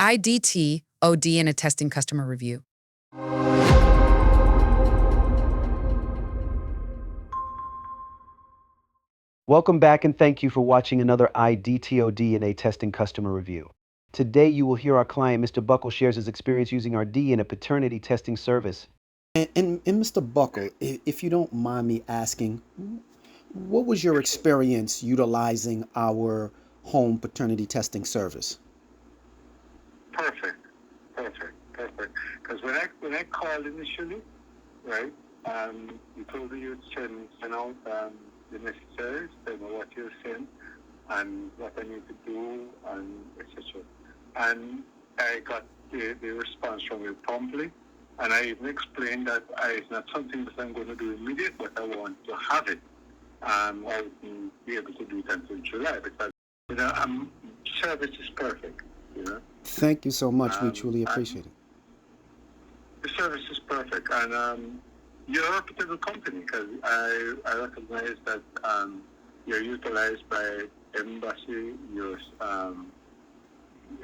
IDTO DNA testing customer review. Welcome back and thank you for watching another IDTO DNA testing customer review. Today you will hear our client, Mr. Buckle, shares his experience using our DNA paternity testing service. And Mr. Buckle, if you don't mind me asking, what was your experience utilizing our home paternity testing service? Perfect, perfect. Because when I called initially, right, you told me you'd send out the necessaries, tell me what you'll send and what I need to do and etc. And I got the response from you promptly, and I even explained that it's not something that I'm going to do immediate, but I want to have it. I wouldn't be able to do it until July because service is perfect. Thank you so much. We truly appreciate it. The service is perfect, and you're a reputable company because I recognize that you're utilized by embassy,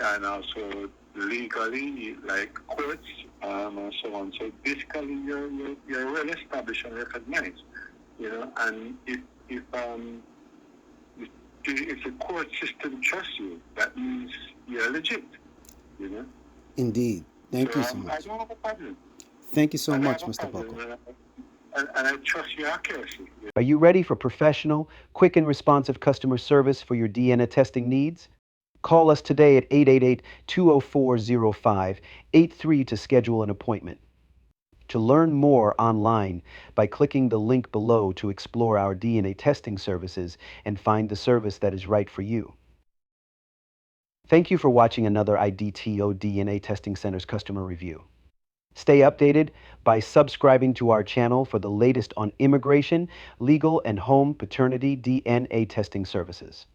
and also legally, like courts, and so on. So basically, you're well established and recognized, And if the court system trusts you, that means you're legit, Indeed. Thank you so I much. don't have a problem. Thank you so I don't much, have a Mr. problem, Buckle. and I trust your accuracy. Are you ready for professional, quick and responsive customer service for your DNA testing needs? Call us today at 888-204-0583 to schedule an appointment. To learn more online by clicking the link below to explore our DNA testing services and find the service that is right for you. Thank you for watching another IDTO DNA Testing Center's customer review. Stay updated by subscribing to our channel for the latest on immigration, legal, and home paternity DNA testing services.